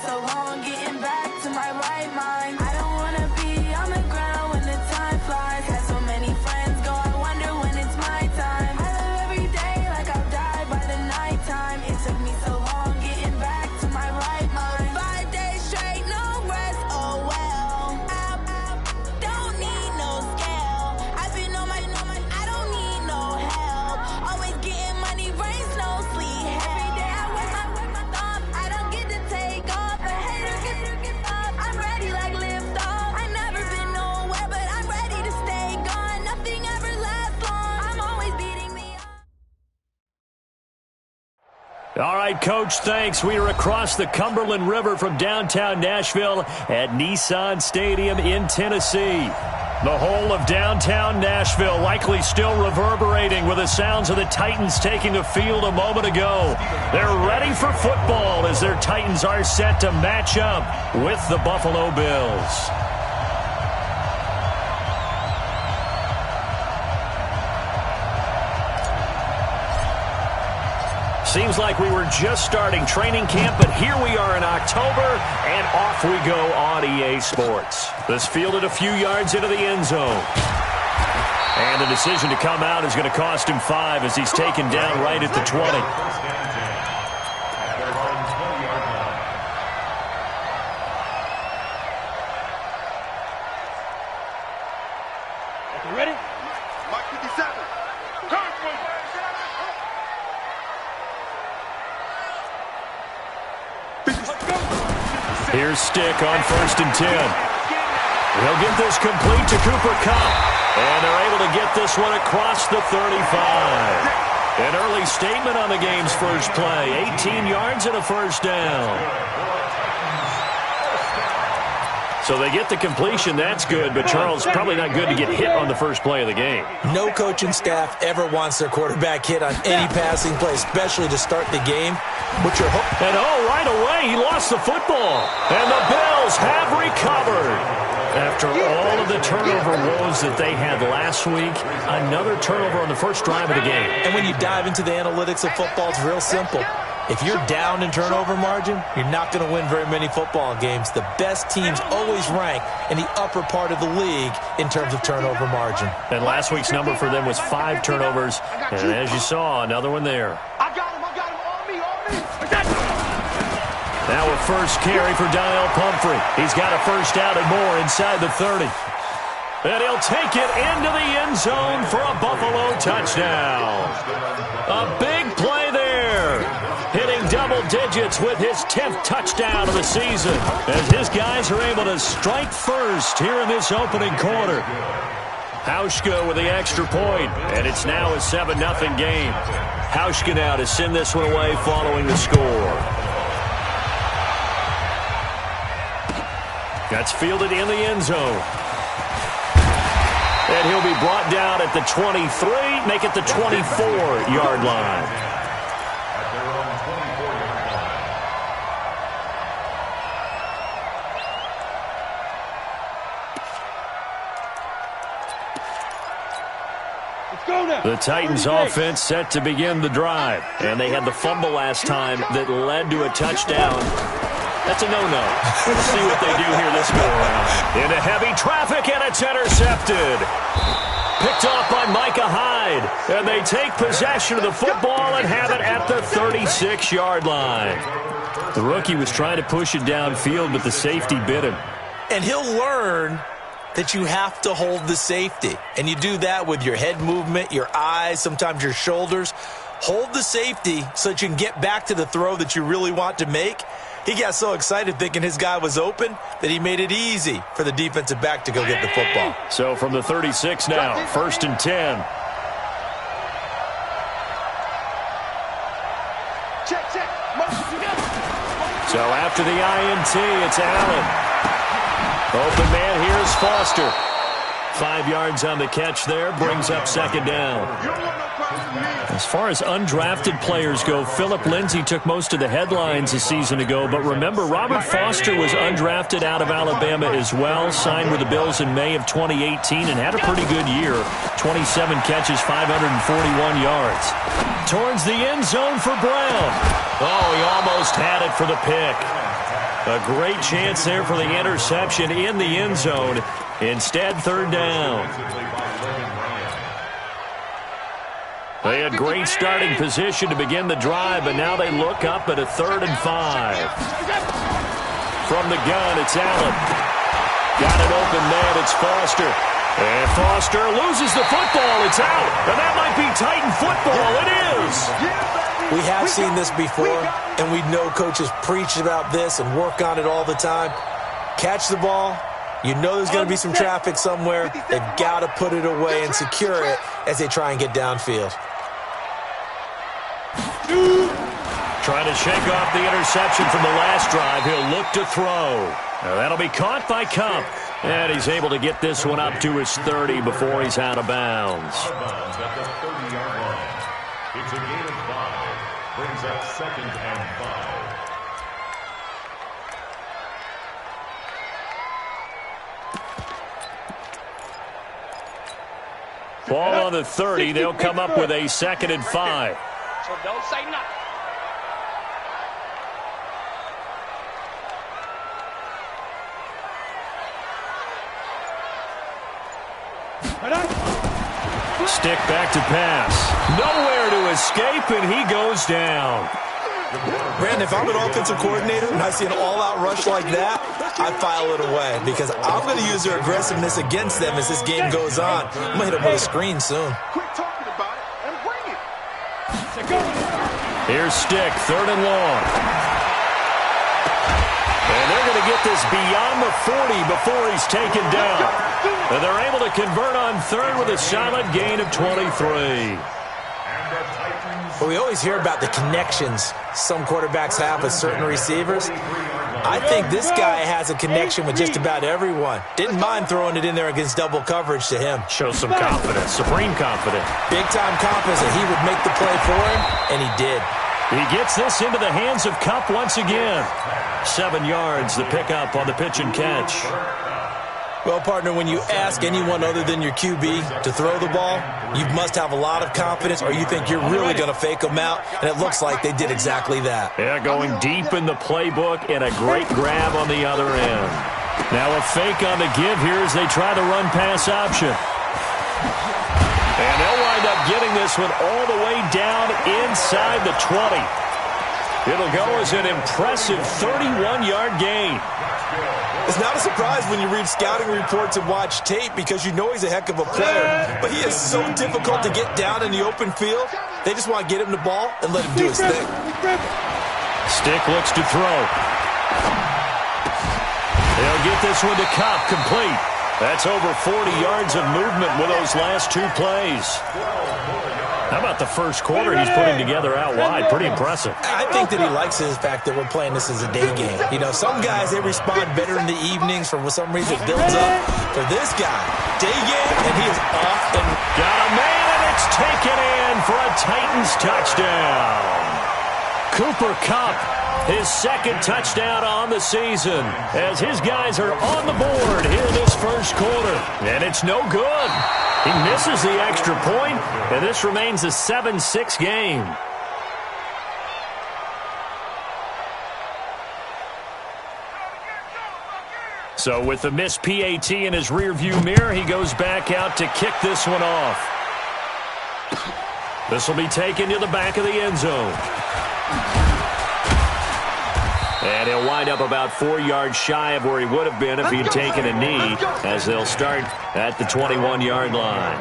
so long getting back to my right mind. I don't wanna be on the ground when the time flies. Had so many friends go, I wonder when it's my time. I live every day like I'll die by the nighttime. It took me so long getting back to my right mind. 5 days straight, no rest, oh well. Don't need no scale. I've been on my, I don't need no help. Always getting money, rain, snow, sleet. Every day I work my thumb. I don't get to take off. A hater get up. I'm ready like lift off. I never been nowhere, but I'm ready to stay gone. Nothing ever lasts long. I'm always beating me up. All right, Coach, thanks. We are across the Cumberland River from downtown Nashville at Nissan Stadium in Tennessee. The whole of downtown Nashville likely still reverberating with the sounds of the Titans taking the field a moment ago. They're ready for football as their Titans are set to match up with the Buffalo Bills. Seems like we were just starting training camp, but here we are in October, and off we go on EA Sports. This fielded a few yards into the end zone. And the decision to come out is going to cost him 5 as he's taken down right at the 20. Ready? Mike 57. Here's Stick on 1st and 10. He'll get this complete to Cooper Kupp. And they're able to get this one across the 35. An early statement on the game's first play. 18 yards and a first down. So they get the completion. That's good, but Charles, probably not good to get hit on the first play of the game. No coaching staff ever wants their quarterback hit on any passing play, especially to start the game. But you're and right away, he lost the football. And the Bills have recovered. After all of the turnover woes that they had last week, another turnover on the first drive of the game. And when you dive into the analytics of football, it's real simple. If you're down in turnover margin, you're not going to win very many football games. The best teams always rank in the upper part of the league in terms of turnover margin. And last week's number for them was 5 turnovers. And as you saw, another one there. I got him, on me. Now a first carry for Daniel Pumphrey. He's got a first down and more inside the 30. And he'll take it into the end zone for a Buffalo touchdown. A big play there. Hitting double digits with his 10th touchdown of the season. As his guys are able to strike first here in this opening quarter. Hauschka with the extra point, and it's now a 7-0 game. Hauschka now to send this one away following the score. That's fielded in the end zone. And he'll be brought down at the 23, make it the 24-yard line. The Titans offense set to begin the drive. And they had the fumble last time that led to a touchdown. That's a no-no. We'll see what they do here this go-around. Into heavy traffic, and it's intercepted. Picked off by Micah Hyde. And they take possession of the football and have it at the 36-yard line. The rookie was trying to push it downfield, but the safety bit him. And he'll learn that you have to hold the safety. And you do that with your head movement, your eyes, sometimes your shoulders. Hold the safety so that you can get back to the throw that you really want to make. He got so excited thinking his guy was open that he made it easy for the defensive back to go get the football. So from the 36 now, 1st and 10. So after the INT, it's Allen. Open man, here's Foster. 5 yards on the catch there, brings up second down. As far as undrafted players go, Philip Lindsay took most of the headlines a season ago, but remember, Robert Foster was undrafted out of Alabama as well, signed with the Bills in May of 2018 and had a pretty good year. 27 catches, 541 yards. Towards the end zone for Brown. Oh, he almost had it for the pick. A great chance there for the interception in the end zone. Instead, third down. They had great starting position to begin the drive, but now they look up at a 3rd and 5. From the gun, it's Allen. Got it open man, it's Foster. And Foster loses the football. It's out. And that might be Titan football. It is. We have seen this before, and we know coaches preach about this and work on it all the time. Catch the ball. You know there's going to be some traffic somewhere. They've got to put it away and secure it as they try and get downfield. Trying to shake off the interception from the last drive. He'll look to throw. Now that'll be caught by Kupp. And he's able to get this one up to his 30 before he's out of bounds. It's a gain of 5. Brings up 2nd and 5. Ball on the 30. They'll come up with a 2nd and 5. So don't say nothing. Stick back to pass. Nowhere to escape, and he goes down. Brandon, if I'm an offensive coordinator and I see an all-out rush like that, I file it away because I'm going to use their aggressiveness against them as this game goes on. I'm going to hit them with a screen soon. Quit talking about it and bring it. Here's Stick, 3rd and long. And they're going to get this beyond the 40 before he's taken down. And they're able to convert on 3rd with a solid gain of 23. Well, we always hear about the connections some quarterbacks have with certain receivers. I think this guy has a connection with just about everyone. Didn't mind throwing it in there against double coverage to him. Shows some confidence, supreme confidence. Big-time confidence that he would make the play for him, and he did. He gets this into the hands of Kupp once again. 7 yards, the pickup on the pitch and catch. Well, partner, when you ask anyone other than your QB to throw the ball, you must have a lot of confidence or you think you're really going to fake them out, and it looks like they did exactly that. Yeah, going deep in the playbook and a great grab on the other end. Now a fake on the give here as they try the run-pass option. And they'll wind up getting this one all the way down inside the 20. It'll go as an impressive 31-yard gain. It's not a surprise when you read scouting reports and watch tape because you know he's a heck of a player, but he is so difficult to get down in the open field. They just want to get him the ball and let him do his thing. Stick looks to throw. They'll get this one to Kupp, complete. That's over 40 yards of movement with those last 2 plays. How about the first quarter he's putting together out wide? Pretty impressive. I think that he likes the fact that we're playing this as a day game. You know, some guys, they respond better in the evenings. For some reason, it builds up. For this guy, day game, and he is off and got a man, and it's taken in for a Titans touchdown. Cooper Kupp, his 2nd touchdown on the season, as his guys are on the board here this first quarter. And it's no good. He misses the extra point, and this remains a 7-6 game. So with the missed PAT in his rearview mirror, he goes back out to kick this one off. This will be taken to the back of the end zone. And he'll wind up about 4 yards shy of where he would have been if he'd taken a knee, as they'll start at the 21-yard line.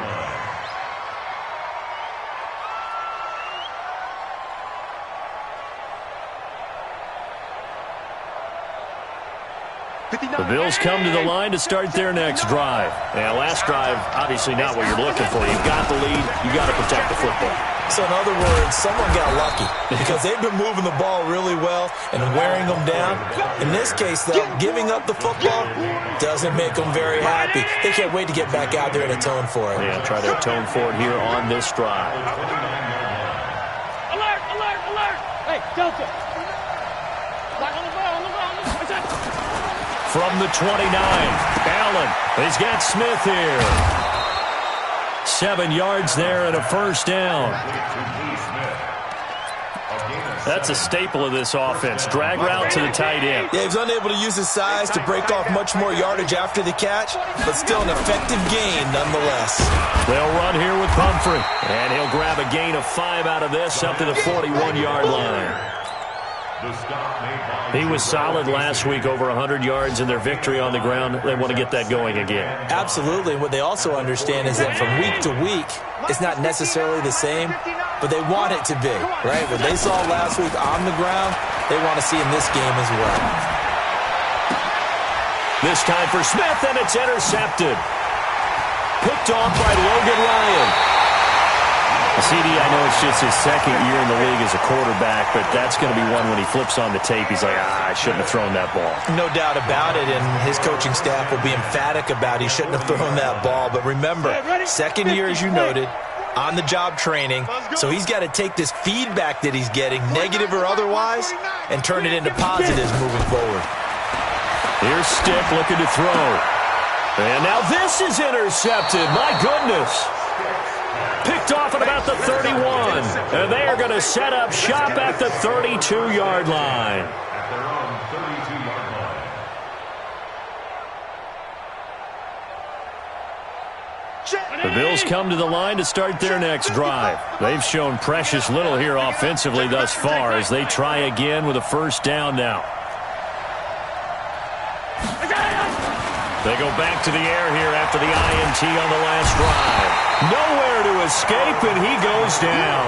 The Bills come to the line to start their next drive. Now, last drive, obviously not what you're looking for. You've got the lead. You've got to protect the football. So in other words, someone got lucky because they've been moving the ball really well and wearing them down. In this case, though, giving up the football doesn't make them very happy. They can't wait to get back out there and atone for it. Yeah, try to atone for it here on this drive. Alert, alert, alert. Hey, Delta. Back on the ball, From the 29, Allen. He's got Smith here. 7 yards there and a first down. That's a staple of this offense. Drag route to the tight end. Yeah, he was unable to use his size to break off much more yardage after the catch, but still an effective gain nonetheless. They'll run here with Pumphrey, and he'll grab a gain of 5 out of this up to the 41-yard line. He was solid last week, over 100 yards in their victory on the ground. They want to get that going again. Absolutely. What they also understand is that from week to week, it's not necessarily the same, but they want it to be, right? What they saw last week on the ground, they want to see in this game as well. This time for Smith, and it's intercepted. Picked off by Logan Ryan. CD, I know it's just his second year in the league as a quarterback, but that's going to be one when he flips on the tape, he's like, I shouldn't have thrown that ball. No doubt about it, and his coaching staff will be emphatic about he shouldn't have thrown that ball. But remember, second year, as you noted, on-the-job training, so he's got to take this feedback that he's getting, negative or otherwise, and turn it into positives moving forward. Here's Stick looking to throw. And now this is intercepted. My goodness. Picked off at about the 31. And they are going to set up shop at the 32-yard line. The Bills come to the line to start their next drive. They've shown precious little here offensively thus far as they try again with a first down now. They go back to the air here after the INT on the last drive. Nowhere to escape, and he goes down.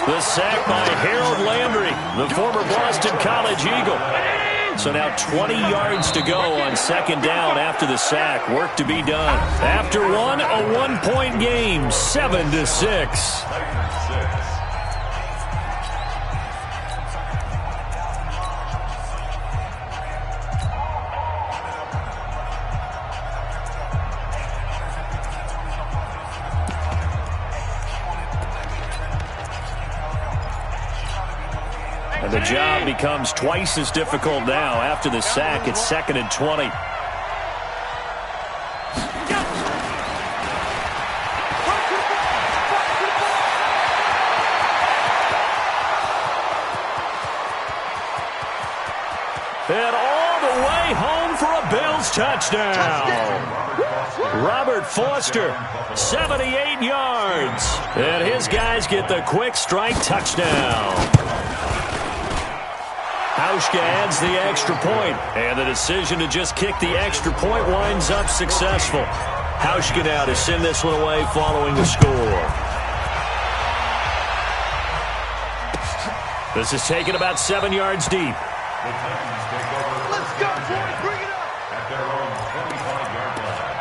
The sack by Harold Landry, the former Boston College Eagle. So now 20 yards to go on second down after the sack. Work to be done. After one, a one-point game, 7-6. And the job becomes twice as difficult now. After the sack, it's 2nd and 20. And all the way home for a Bills touchdown. Robert Foster, 78 yards. And his guys get the quick strike touchdown. Hauschka adds the extra point, and the decision to just kick the extra point winds up successful. Hauschka now to send this one away following the score. This is taken about 7 yards deep. Let's go, boys. Bring it up. At their own 25-yard line.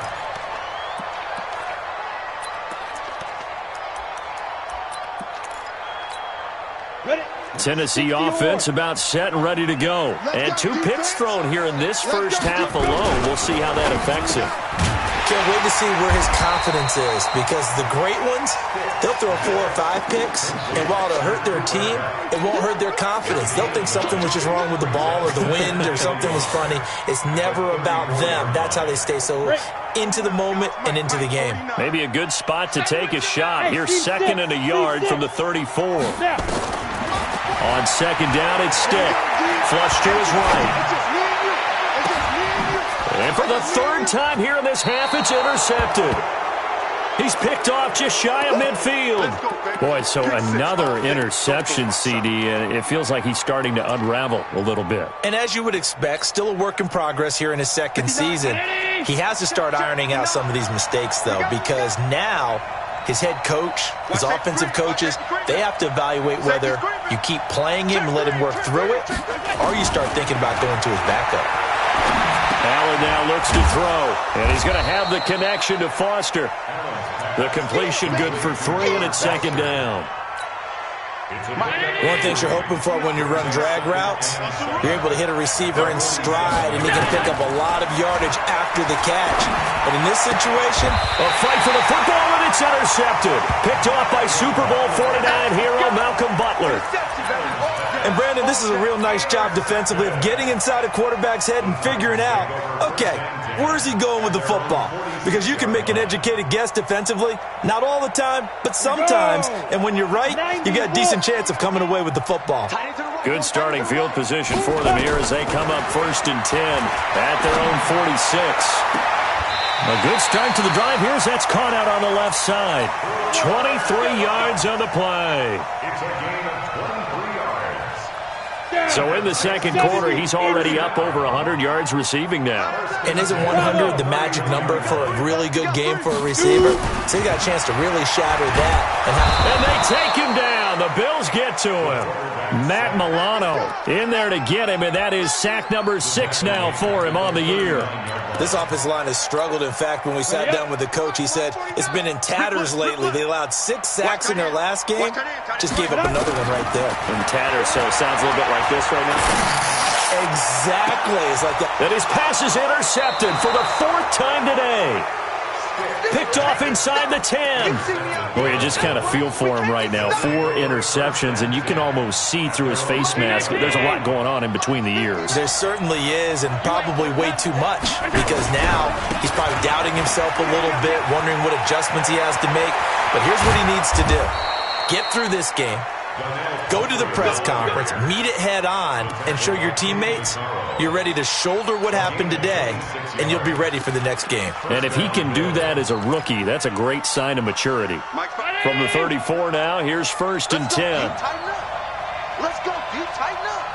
Ready? Tennessee offense about set and ready to go. And 2 picks thrown here in this first half alone. We'll see how that affects him. Can't wait to see where his confidence is, because the great ones, they'll throw 4 or 5 picks, and while it'll hurt their team, it won't hurt their confidence. They'll think something was just wrong with the ball or the wind or something was funny. It's never about them. That's how they stay so into the moment and into the game. Maybe a good spot to take a shot. Here's 2nd and a yard from the 34. On second down, it's Stick. Flush to his right. And for the 3rd time here in this half, it's intercepted. He's picked off just shy of midfield. Boy, so another interception, CD, and it feels like he's starting to unravel a little bit. And as you would expect, still a work in progress here in his second season. He has to start ironing out some of these mistakes, though, because now his head coach, his offensive coaches, they have to evaluate whether you keep playing him and let him work through it, or you start thinking about going to his backup. Allen now looks to throw, and he's going to have the connection to Foster. The completion good for 3, and it's 2nd down. One thing you're hoping for when you run drag routes, you're able to hit a receiver in stride, and he can pick up a lot of yardage after the catch. But in this situation, a fight for the football, and it's intercepted. Picked off by Super Bowl 49 hero Malcolm Butler. And Brandon, this is a real nice job defensively of getting inside a quarterback's head and figuring out, okay, where's he going with the football? Because you can make an educated guess defensively, not all the time, but sometimes. And when you're right, you got a decent chance of coming away with the football. Good starting field position for them here as they come up 1st and 10 at their own 46. A good start to the drive here as that's caught out on the left side. 23 yards on the play. It's a gain of 23 yards. So in the second quarter, he's already up over 100 yards receiving now. And isn't 100 the magic number for a really good game for a receiver? So he got a chance to really shatter that. And they take him down. The Bills get to him. Matt Milano in there to get him, and that is sack number 6 now for him on the year. This offensive line has struggled. In fact, when we sat down with the coach, he said it's been in tatters lately. They allowed 6 sacks in their last game. Just gave up another one right there. In tatters, so it sounds a little bit like this right now. Exactly. It's like that. And his pass is intercepted for the 4th time today. Picked off inside the 10. Boy, you just kind of feel for him right now. 4 interceptions, and you can almost see through his face mask. There's a lot going on in between the ears. There certainly is, and probably way too much, because now he's probably doubting himself a little bit, wondering what adjustments he has to make. But here's what he needs to do. Get through this game. Go to the press conference, meet it head on, and show your teammates you're ready to shoulder what happened today, and you'll be ready for the next game. And if he can do that as a rookie, that's a great sign of maturity. From the 34 now, here's 1st and 10. Let's go, D. Tighten up.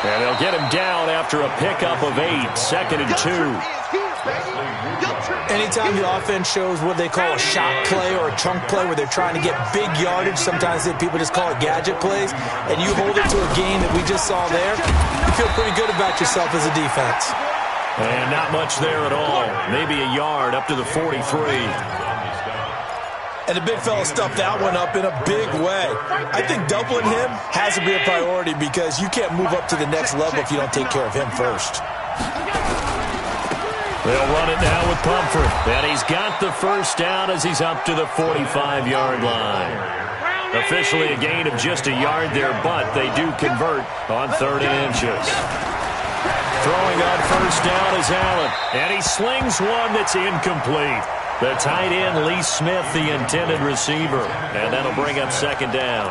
And they'll get him down after a pickup of 8, 2nd and 2. Anytime the offense shows what they call a shot play or a chunk play where they're trying to get big yardage, sometimes people just call it gadget plays, and you hold it to a gain that we just saw there, you feel pretty good about yourself as a defense. And not much there at all. Maybe a yard up to the 43. And the big fella stuffed that one up in a big way. I think doubling him has to be a priority because you can't move up to the next level if you don't take care of him first. They'll run it now with Pumphrey. And he's got the first down as he's up to the 45-yard line. Officially a gain of just a yard there, but they do convert on 3rd and inches. Throwing on first down is Allen. And he slings one that's incomplete. The tight end, Lee Smith, the intended receiver. And that'll bring up 2nd down.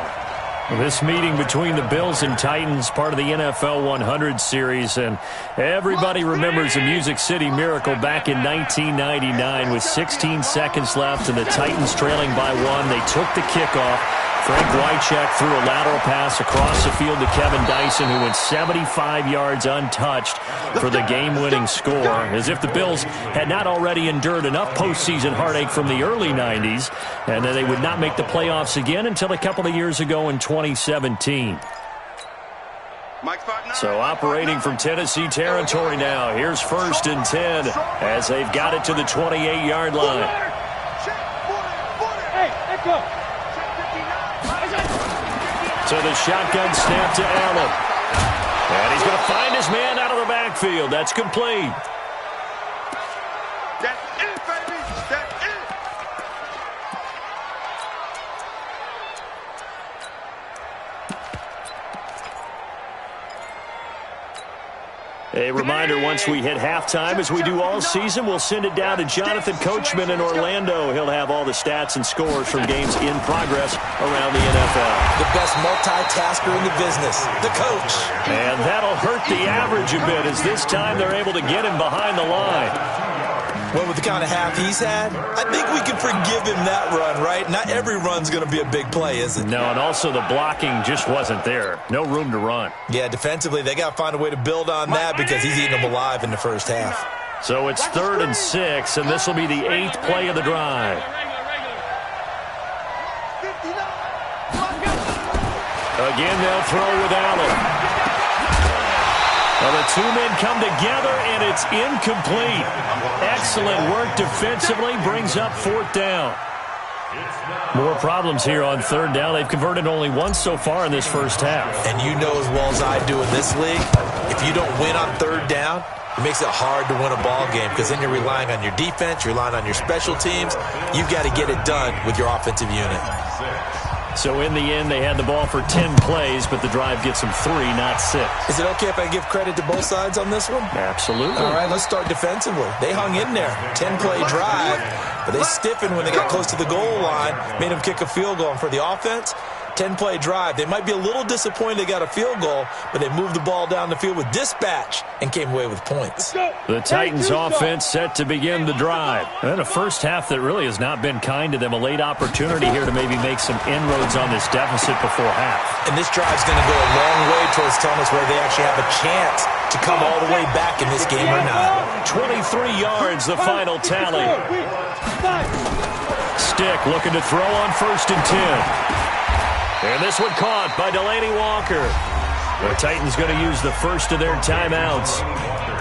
This meeting between the Bills and Titans, part of the NFL 100 series, and everybody remembers the Music City Miracle back in 1999 with 16 seconds left and the Titans trailing by 1. They took the kickoff. Frank Wycheck threw a lateral pass across the field to Kevin Dyson, who went 75 yards untouched for the game-winning score, as if the Bills had not already endured enough postseason heartache from the early 90s, and that they would not make the playoffs again until a couple of years ago in 2017. So operating from Tennessee territory now. Here's 1st and 10 as they've got it to the 28-yard line. Hey, let's go. So the shotgun snap to Allen. And he's going to find his man out of the backfield. That's complete. That's it, baby. That's it. A reminder, once we hit halftime, as we do all season, we'll send it down to Jonathan Coachman in Orlando. He'll have all the stats and scores from games in progress around the NFL. The best multitasker in the business, the coach. And that'll hurt the average a bit, as this time they're able to get him behind the line. Well, with the kind of half he's had, I think we can forgive him that run, right? Not every run's going to be a big play, is it? No, and also the blocking just wasn't there. No room to run. Yeah, defensively, they got to find a way to build on that because he's eating them alive in the first half. So it's 3rd and 6, and this will be the 8th play of the drive. Again, they'll throw with Allen. Well, the two men come together, and it's incomplete. Excellent work defensively, brings up 4th down. More problems here on 3rd down. They've converted only once so far in this first half. And you know as well as I do in this league, if you don't win on 3rd down, it makes it hard to win a ball game because then you're relying on your defense, you're relying on your special teams. You've got to get it done with your offensive unit. So in the end, they had the ball for 10 plays, but the drive gets them 3, not 6. Is it okay if I give credit to both sides on this one? Absolutely. All right, let's start defensively. They hung in there. 10-play drive, but they stiffened when they got close to the goal line, made them kick a field goal. And for the offense, 10-play drive. They might be a little disappointed they got a field goal, but they moved the ball down the field with dispatch and came away with points. The Titans offense set to begin the drive. And a first half that really has not been kind to them. A late opportunity here to maybe make some inroads on this deficit before half. And this drive's going to go a long way towards telling us whether they actually have a chance to come all the way back in this game or not. 23 yards, the final tally. Stick looking to throw on 1st and 10. And this one caught by Delanie Walker. The Titans going to use the first of their timeouts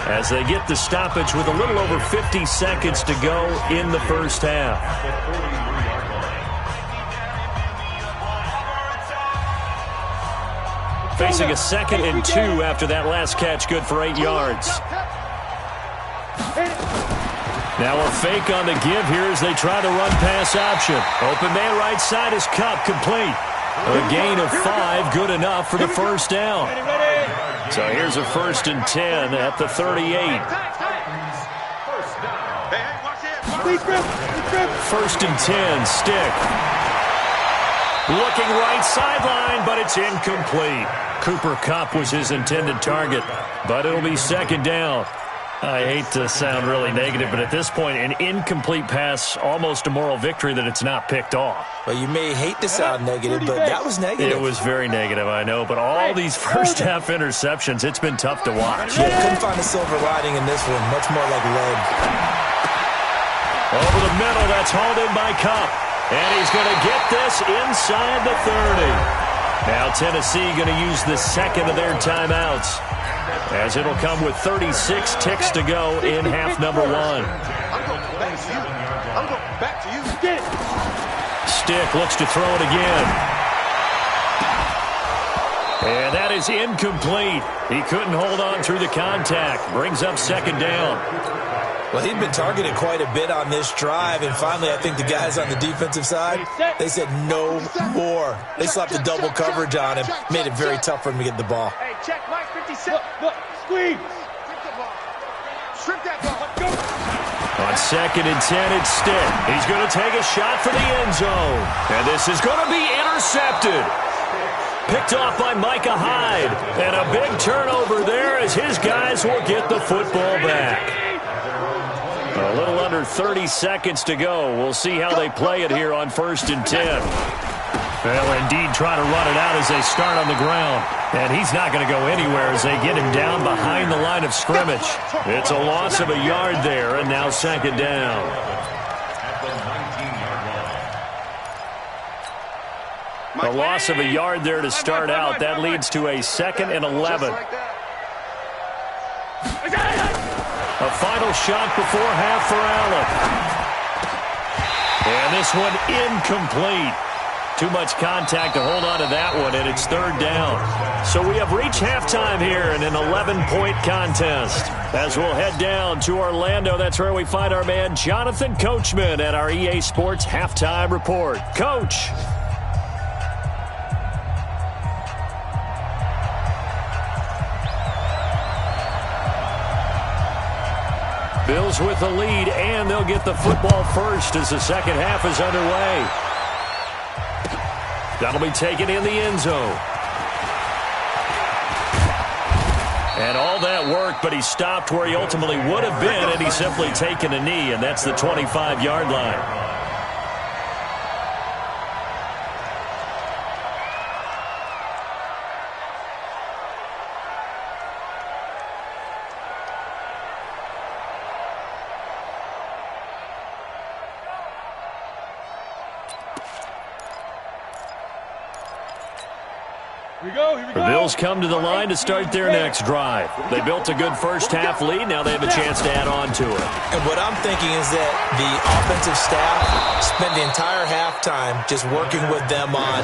as they get the stoppage with a little over 50 seconds to go in the first half. Facing a 2nd and 2 after that last catch, good for 8 yards. Now a fake on the give here as they try the run-pass option. Open man right side is Kupp, complete. A gain of 5, good enough for the first down. So here's a 1st and 10 at the 38. 1st and 10, Stick. Looking right sideline, but it's incomplete. Cooper Kupp was his intended target, but it'll be 2nd down. I hate to sound really negative, but at this point, an incomplete pass, almost a moral victory that it's not picked off. Well, you may hate to sound negative, but that was negative. It was very negative, I know, but all these first-half interceptions, it's been tough to watch. Yeah, couldn't find a silver lining in this one, much more like lead. Over the middle, that's hauled in by Kupp, and he's going to get this inside the 30. Now Tennessee going to use the 2nd of their timeouts, as it'll come with 36 ticks to go in half number 1. I'm going back to you. Stick looks to throw it again. And that is incomplete. He couldn't hold on through the contact. Brings up 2nd down. Well, he'd been targeted quite a bit on this drive, and finally I think the guys on the defensive side, they said no more. They slapped the double coverage on him, made it very tough for him to get the ball. Hey, check Mike 57. Look, squeeze. Strip that ball. Let's go. On 2nd and 10, it's Stick. He's going to take a shot for the end zone. And this is going to be intercepted. Picked off by Micah Hyde. And a big turnover there as his guys will get the football back. A little under 30 seconds to go. We'll see how they play it here on 1st and 10. They'll indeed try to run it out as they start on the ground. And he's not going to go anywhere as they get him down behind the line of scrimmage. It's a loss of a yard there, and now 2nd down. A loss of a yard there to start out. That leads to a 2nd and 11. A final shot before half for Allen. And this one incomplete. Too much contact to hold on to that one, and it's 3rd down. So we have reached halftime here in an 11-point contest. As we'll head down to Orlando, that's where we find our man Jonathan Coachman at our EA Sports Halftime Report. Coach. Bills with the lead, and they'll get the football first as the second half is underway. That'll be taken in the end zone. And all that work, but he stopped where he ultimately would have been, and he's simply taken a knee, and that's the 25-yard line. The Bills come to the line to start their next drive. They built a good first-half lead. Now they have a chance to add on to it. And what I'm thinking is that the offensive staff spent the entire halftime just working with them on,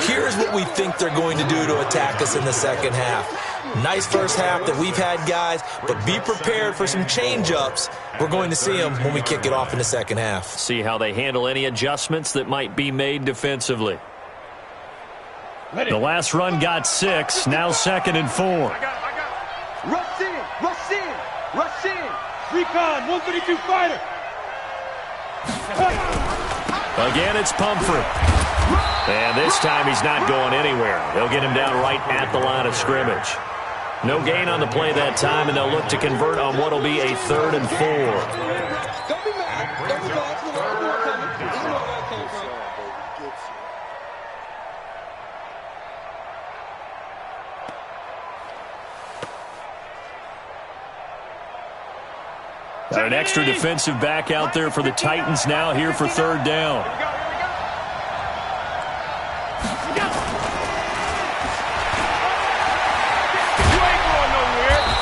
here's what we think they're going to do to attack us in the second half. Nice first half that we've had, guys, but be prepared for some change-ups. We're going to see them when we kick it off in the second half. See how they handle any adjustments that might be made defensively. The last run got 6, now 2nd and 4. Rush in, rush in, rush in. Recon, 132 fighter. Again, it's Pumphrey. And this time he's not going anywhere. They'll get him down right at the line of scrimmage. No gain on the play that time, and they'll look to convert on what will be a 3rd and 4. Don't be mad. Don't be mad. You know where I'm coming. You know where I came from. Got an extra defensive back out there for the Titans now here for 3rd down.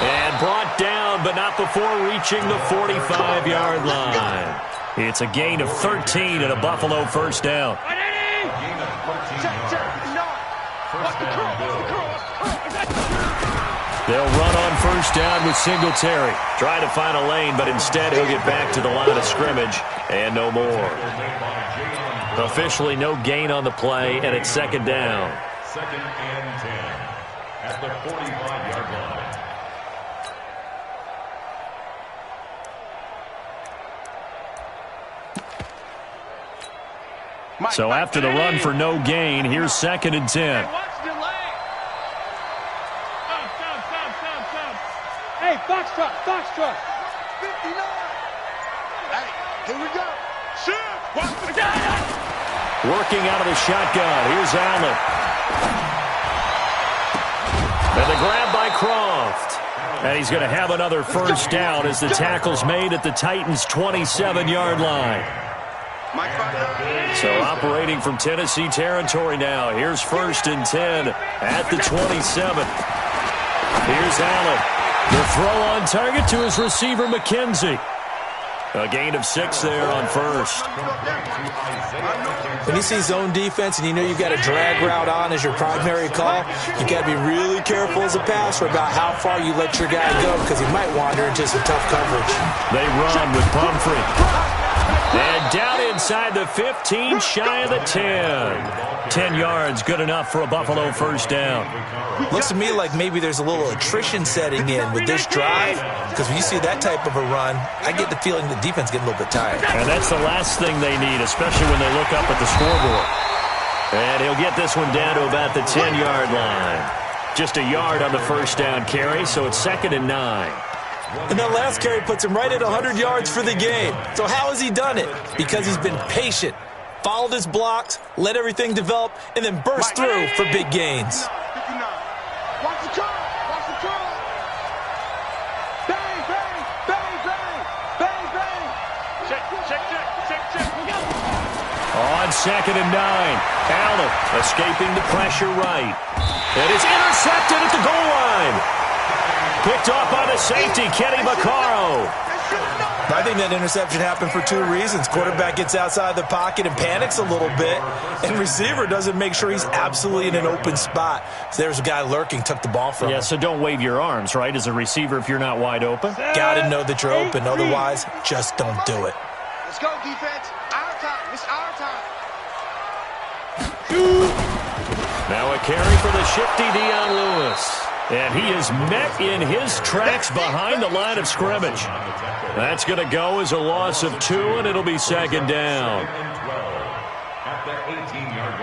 And brought down, but not before reaching the 45-yard line. It's a gain of 13 and a Buffalo 1st down. They'll run on 1st down with Singletary. Try to find a lane, but instead he'll get back to the line of scrimmage and no more. Officially no gain on the play, and it's 2nd down. 2nd and 10 at the 45-yard line. So after the run for no gain, here's 2nd and 10. Hey, Foxtrot, Foxtrot. 59. Hey, here we go. Working out of the shotgun. Here's Allen. And the grab by Croft. And he's going to have another 1st down as the tackle's made at the Titans' 27-yard line. So operating from Tennessee territory now. Here's 1st and 10 at the 27. Here's Allen. The throw on target to his receiver, McKenzie. A gain of 6 there on 1st. When you see zone defense and you know you've got a drag route on as your primary call, you've got to be really careful as a passer about how far you let your guy go because he might wander into some tough coverage. They run with Pumphrey. And down inside the 15, shy of the 10. 10 yards, good enough for a Buffalo 1st down. Looks to me like maybe there's a little attrition setting in with this drive, because when you see that type of a run, I get the feeling the defense getting a little bit tired. And that's the last thing they need, especially when they look up at the scoreboard. And he'll get this one down to about the 10-yard line. Just a yard on the 1st down carry, so it's 2nd and 9. And that last carry puts him right at 100 yards for the game. So how has he done it? Because he's been patient, followed his blocks, let everything develop, and then burst through for big gains. Watch the curl. Watch the curl. Bang, bang, bang, bang, bang, bang. Check. Look out. On 2nd and 9, Allen escaping the pressure right. It is intercepted at the goal line. Picked off by the safety, Kenny Vaccaro. I think that interception happened for 2 reasons. Quarterback gets outside the pocket and panics a little bit, and receiver doesn't make sure he's absolutely in an open spot. So there's a guy lurking, took the ball from him. Yeah, so don't wave your arms, right, as a receiver if you're not wide open. Got to know that you're open. Otherwise, just don't do it. Let's go, defense. Our time. It's our time. Now a carry for the shifty Dion Lewis. And he is met in his tracks behind the line of scrimmage. That's going to go as a loss of 2, and it'll be 2nd down. At the 18-yard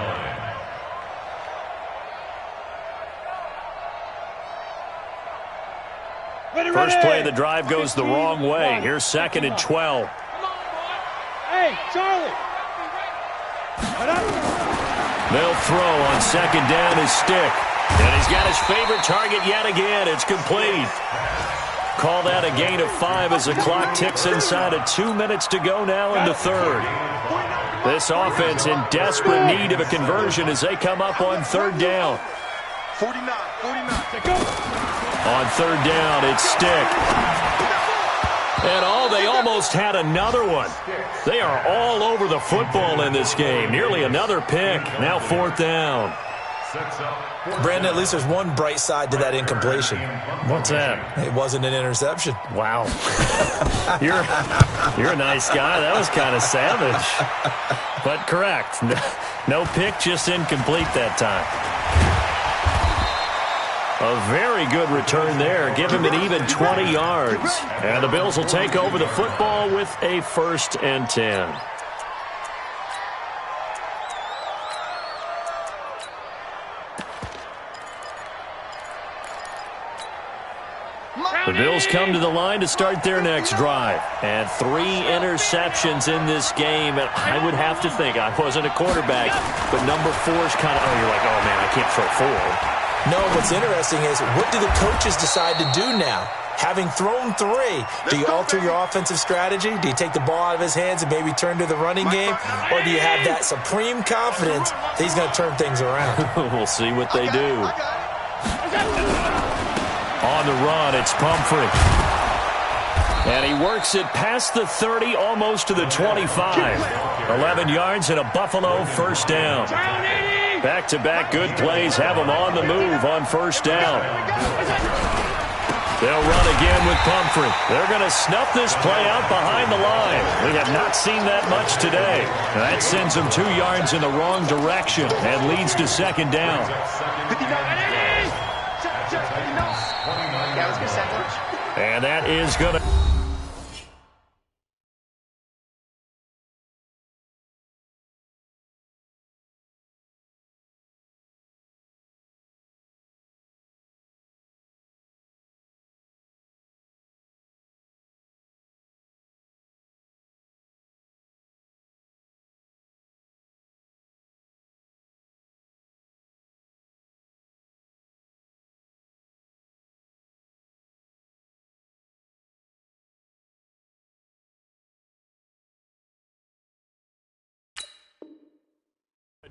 line. First play of the drive goes the wrong way. Here's 2nd and 12. Hey, Charlie. They'll throw on 2nd down his stick. And he's got his favorite target yet again. It's complete. Call that a gain of 5 as the clock ticks inside of 2 minutes to go now in the 3rd. This offense in desperate need of a conversion as they come up on 3rd down. 49. On third down, it's Stick. And they almost had another one. They are all over the football in this game. Nearly another pick. Now fourth down. Brandon, at least there's one bright side to that incompletion. What's that? It wasn't an interception. Wow. You're a nice guy. That was kind of savage. But correct. No pick, just incomplete that time. A very good return there. Give him an even 20 yards. And the Bills will take over the football with a 1st and 10. The Bills come to the line to start their next drive. And 3 interceptions in this game. And I would have to think, I wasn't a quarterback, but number 4 is kind of, you're like, oh, man, I can't throw 4. No, what's interesting is, what do the coaches decide to do now? Having thrown 3, do you alter your offensive strategy? Do you take the ball out of his hands and maybe turn to the running game? Or do you have that supreme confidence that he's going to turn things around? We'll see what they do. On the run, it's Pumphrey. And he works it past the 30, almost to the 25. 11 yards and a Buffalo first down. Back-to-back good plays have them on the move on first down. They'll run again with Pumphrey. They're going to snuff this play out behind the line. We have not seen that much today. That sends them 2 yards in the wrong direction and leads to second down. And that is going to...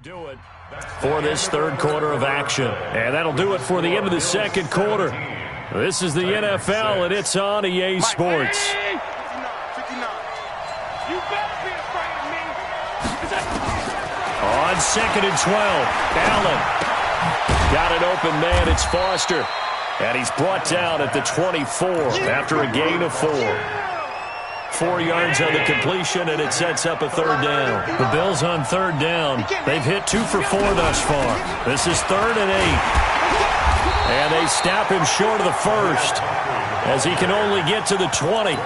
do it for this third quarter of action. And that'll do it for the end of the second quarter. This is the NFL, and it's on EA Sports. 59. You better be afraid of me. On 2nd and 12, Allen. Got an open man, it's Foster. And he's brought down at the 24 after a gain of 4. 4 yards on the completion, and it sets up a third down. The Bills on third down. They've hit 2 for 4 thus far. This is 3rd and 8. And they snap him short of the first as he can only get to the 20.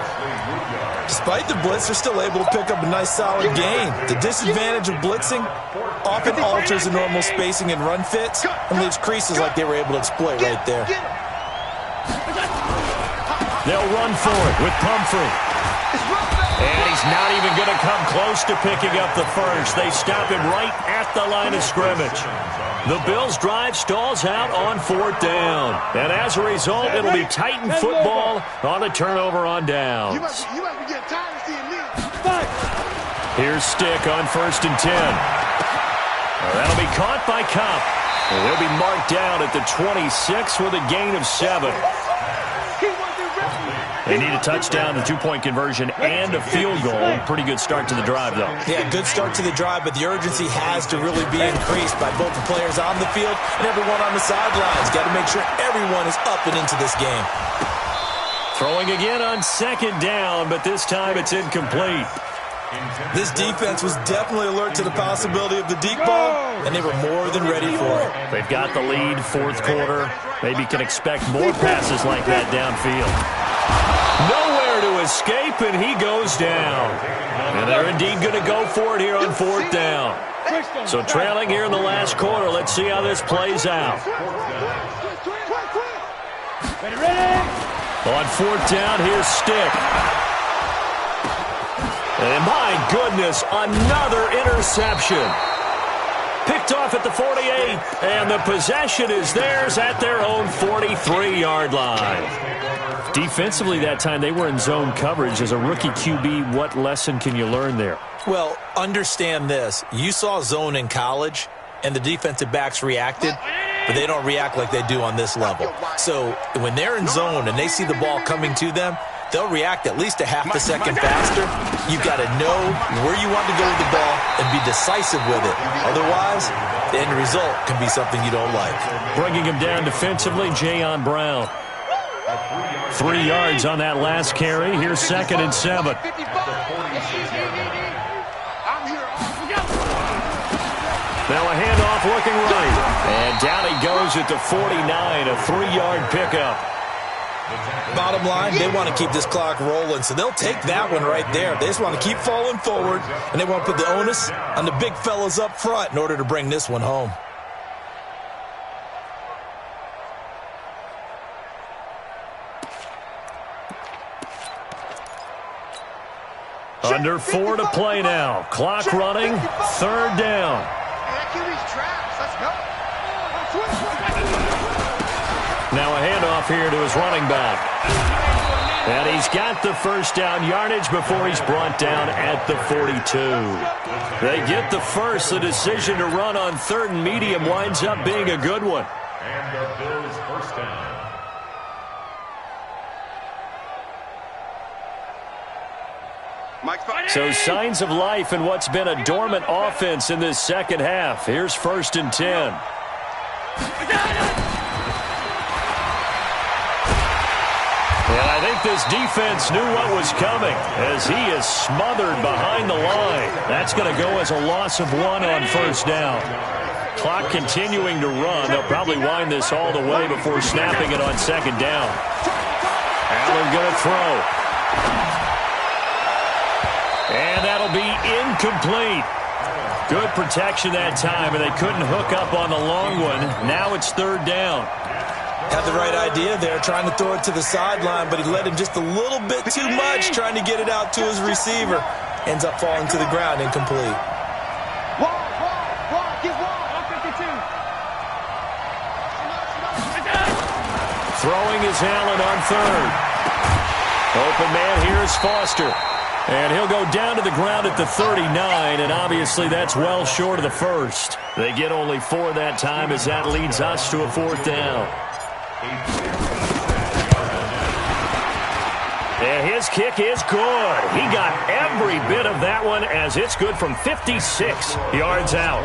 Despite the blitz, they're still able to pick up a nice solid gain. The disadvantage of blitzing often alters the normal spacing and run fits and leaves creases like they were able to exploit right there. They'll run for it with Pumphrey. And he's not even going to come close to picking up the first. They stop him right at the line of scrimmage. The Bills' drive stalls out on 4th down. And as a result, it'll be Titan football on a turnover on downs. You must be getting tired of seeing me. Here's Stick on 1st and 10. That'll be caught by Kopp. And they'll be marked down at the 26 with a gain of 7. They need a touchdown, a 2-point conversion, and a field goal. Pretty good start to the drive, though. Yeah, good start to the drive, but the urgency has to really be increased by both the players on the field and everyone on the sidelines. Got to make sure everyone is up and into this game. Throwing again on 2nd down, but this time it's incomplete. This defense was definitely alert to the possibility of the deep ball, and they were more than ready for it. They've got the lead, 4th quarter. Maybe can expect more passes like that downfield. Nowhere to escape, and he goes down. And they're indeed going to go for it here on 4th down. So trailing here in the last quarter. Let's see how this plays out. On 4th down, here's Stick. And my goodness, another interception. Picked off at the 48, and the possession is theirs at their own 43-yard line. Defensively that time, they were in zone coverage. As a rookie QB, what lesson can you learn there? Well, understand this. You saw zone in college, and the defensive backs reacted. but they don't react like they do on this level. So when they're in zone and they see the ball coming to them, they'll react at least a half a second faster. You've got to know where you want to go with the ball and be decisive with it. Otherwise, the end result can be something you don't like. Bringing him down defensively, Jayon Brown. 3 yards on that last carry. Here's 2nd and 7. Now a handoff looking right. And down he goes at the 49, a 3-yard pickup. Bottom line, they want to keep this clock rolling, so they'll take that one right there. They just want to keep falling forward, and they want to put the onus on the big fellas up front in order to bring this one home. Under 4 to play now. Clock running, 3rd down. Now a handoff here to his running back. And he's got the first down yardage before he's brought down at the 42. They get the first. The decision to run on 3rd and medium winds up being a good one. And the Bills' first down. So signs of life in what's been a dormant offense in this second half. Here's 1st and 10. And I think this defense knew what was coming as he is smothered behind the line. That's going to go as a loss of 1 on 1st down. Clock continuing to run. They'll probably wind this all the way before snapping it on 2nd down. Allen going to throw. And that'll be incomplete. Good protection that time, and they couldn't hook up on the long one. Now it's 3rd down. Had the right idea there, trying to throw it to the sideline, but he let him just a little bit too much, trying to get it out to his receiver. Ends up falling to the ground, incomplete. Throwing is Allen on 3rd. Open man here is Foster. And he'll go down to the ground at the 39, and obviously that's well short of the first. They get only 4 that time as that leads us to a 4th down. And his kick is good. He got every bit of that one as it's good from 56 yards out.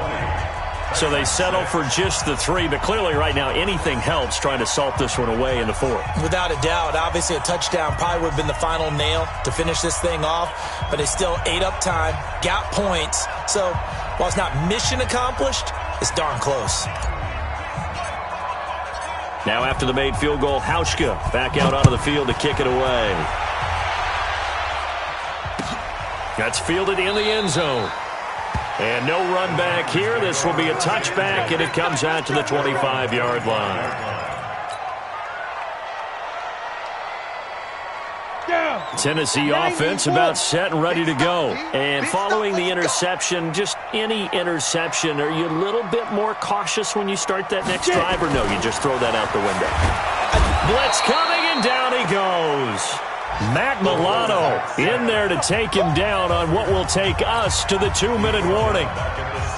So they settle for just the 3, but clearly right now anything helps trying to salt this one away in the 4th. Without a doubt, obviously a touchdown probably would have been the final nail to finish this thing off, but they still ate up time, got points. So while it's not mission accomplished, it's darn close. Now after the made field goal, Hauschka back out onto the field to kick it away. That's fielded in the end zone. And no run back here. This will be a touchback, and it comes out to the 25-yard line. Tennessee offense about set and ready to go. And following the interception, just any interception, are you a little bit more cautious when you start that next drive, or no, you just throw that out the window? Blitz coming, and down he goes. Matt Milano in there to take him down on what will take us to the 2-minute warning.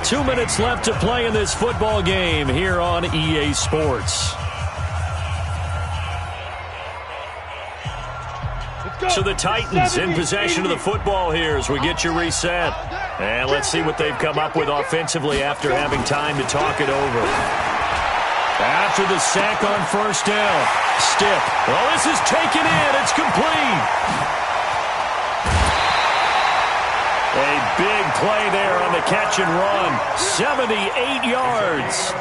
2 minutes left to play in this football game here on EA Sports. So the Titans in possession of the football here as we get you reset. And let's see what they've come up with offensively after having time to talk it over. After the sack on 1st down. Stipp. Well, this is taken in. It's complete. A big play there on the catch and run. 78 yards.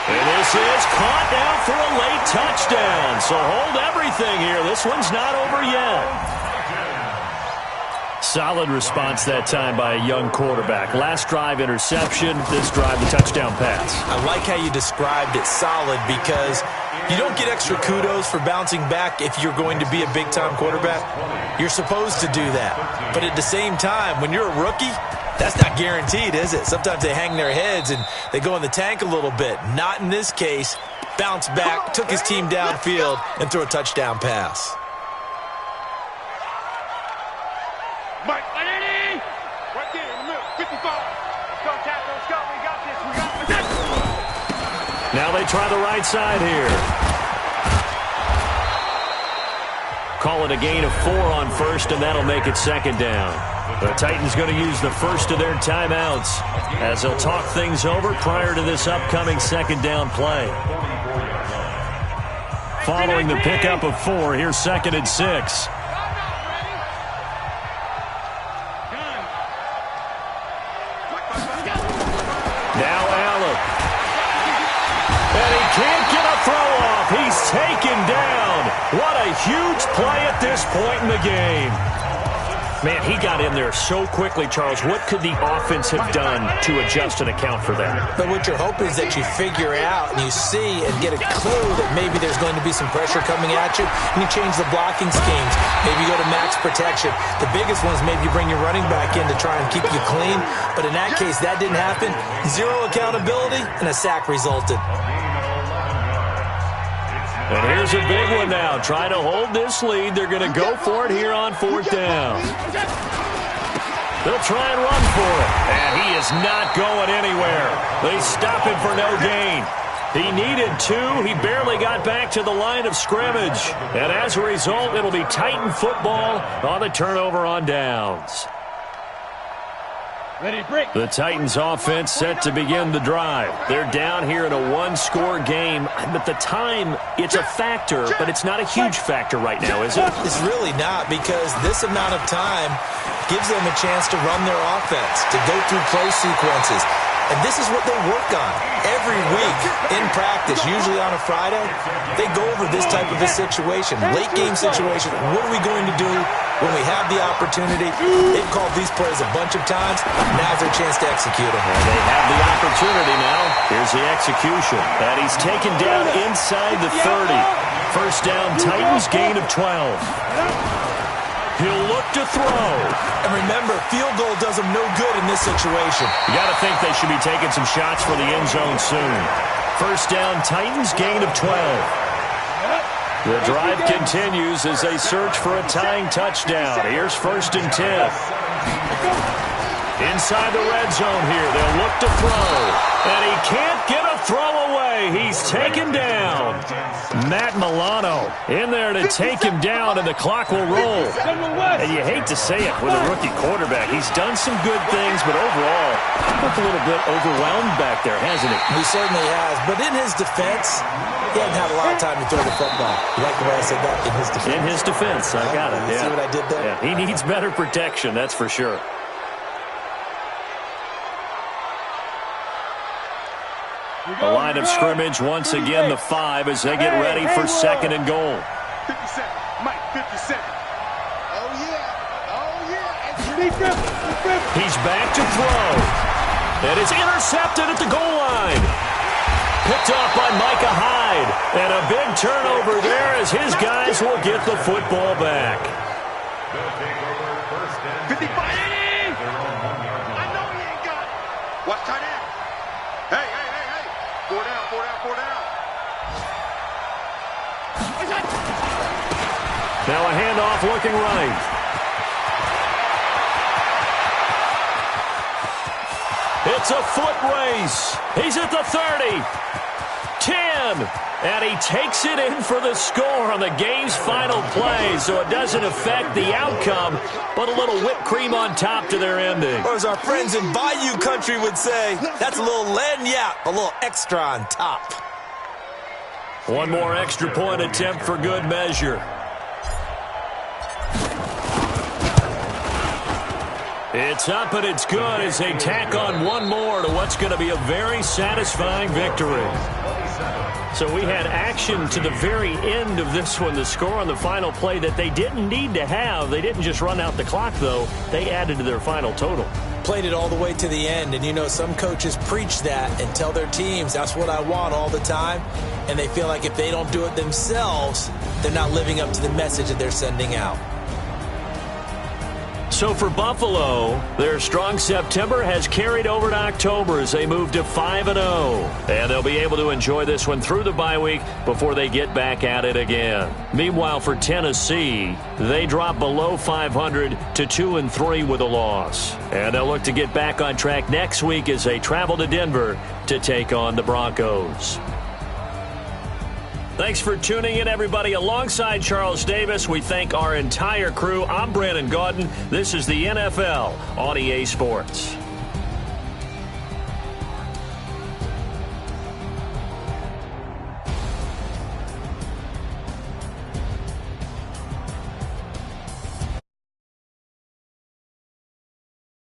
And this is caught down for a late touchdown. So hold everything here. This one's not over yet. Solid response that time by a young quarterback. Last drive, interception. This drive, the touchdown pass. I like how you described it, solid, because you don't get extra kudos for bouncing back if you're going to be a big-time quarterback. You're supposed to do that. But at the same time, when you're a rookie, that's not guaranteed, is it? Sometimes they hang their heads and they go in the tank a little bit. Not in this case. Bounced back, took his team downfield, and threw a touchdown pass. Mike. Right there in the middle. 55. Let's go, Tackle. Let's go. We got this. We got this. Now they try the right side here. Call it a gain of 4 on first, and that'll make it second down. The Titans going to use the first of their timeouts as they'll talk things over prior to this upcoming second down play. Following the pickup of 4, here's 2nd and 6. Now Allen. And he can't get a throw off. He's taken down. What a huge play at this point in the game. Man, he got in there so quickly, Charles. What could the offense have done to adjust and account for that? But what you're hoping is that you figure out and you see and get a clue that maybe there's going to be some pressure coming at you, and you change the blocking schemes. Maybe you go to max protection. The biggest one is maybe you bring your running back in to try and keep you clean. But in that case, that didn't happen. 0 accountability, and a sack resulted. And here's a big one now. Trying to hold this lead. They're going to go for it here on 4th down. They'll try and run for it. And he is not going anywhere. They stop him for no gain. He needed 2. He barely got back to the line of scrimmage. And as a result, it'll be Titan football on the turnover on downs. Ready, break. The Titans offense set to begin the drive. They're down here in a 1-score game. But the time, it's a factor, but it's not a huge factor right now, is it? It's really not, because this amount of time gives them a chance to run their offense, to go through play sequences. And this is what they work on every week in practice, usually on a Friday. They go over this type of a situation, late game situation. What are we going to do when we have the opportunity? They've called these plays a bunch of times. Now's their chance to execute them. And they have the opportunity now. Here's the execution. And he's taken down inside the 30. First down, Titans, gain of 12. He'll look to throw. And remember, field goal does them no good in this situation. You got to think they should be taking some shots for the end zone soon. First down, Titans, gain of 12. The drive continues as they search for a tying touchdown. Here's 1st and 10. Inside the red zone here, they'll look to throw. And he can't get a throw away. He's taken down. Matt Milano in there to take him down, and the clock will roll. And you hate to say it with a rookie quarterback. He's done some good things, but overall, he looked a little bit overwhelmed back there, hasn't he? He certainly has. But in his defense, he hasn't had a lot of time to throw the football. You like the way I said that? In his defense. In his defense. I got it. You see what I did there? Yeah, he needs better protection, that's for sure. The line of scrimmage once again the 5 as they get ready for 2nd and goal. 50 seconds. Mike, 50 seconds. Oh, yeah. Oh, yeah. He's back to throw. And it's intercepted at the goal line. Picked off by Micah Hyde. And a big turnover there as his guys will get the football back. 55. I know he ain't got it. Watch tight end. Hey. 4 down. Now a handoff looking right. It's a foot race. He's at the 30. 10. And he takes it in for the score on the game's final play. So it doesn't affect the outcome, but a little whipped cream on top to their ending. Or as our friends in Bayou country would say, that's a little lagniappe, a little extra on top. One more extra point attempt for good measure. It's up and it's good as they tack on one more to what's going to be a very satisfying victory. So we had action to the very end of this one, the score on the final play that they didn't need to have. They didn't just run out the clock, though. They added to their final total. Played it all the way to the end, and you know some coaches preach that and tell their teams that's what I want all the time, and they feel like if they don't do it themselves, they're not living up to the message that they're sending out. So for Buffalo, their strong September has carried over to October as they move to 5-0. And they'll be able to enjoy this one through the bye week before they get back at it again. Meanwhile, for Tennessee, they drop below 500 to 2-3 with a loss. And they'll look to get back on track next week as they travel to Denver to take on the Broncos. Thanks for tuning in, everybody. Alongside Charles Davis, we thank our entire crew. I'm Brandon Gaudin. This is the NFL on EA Sports.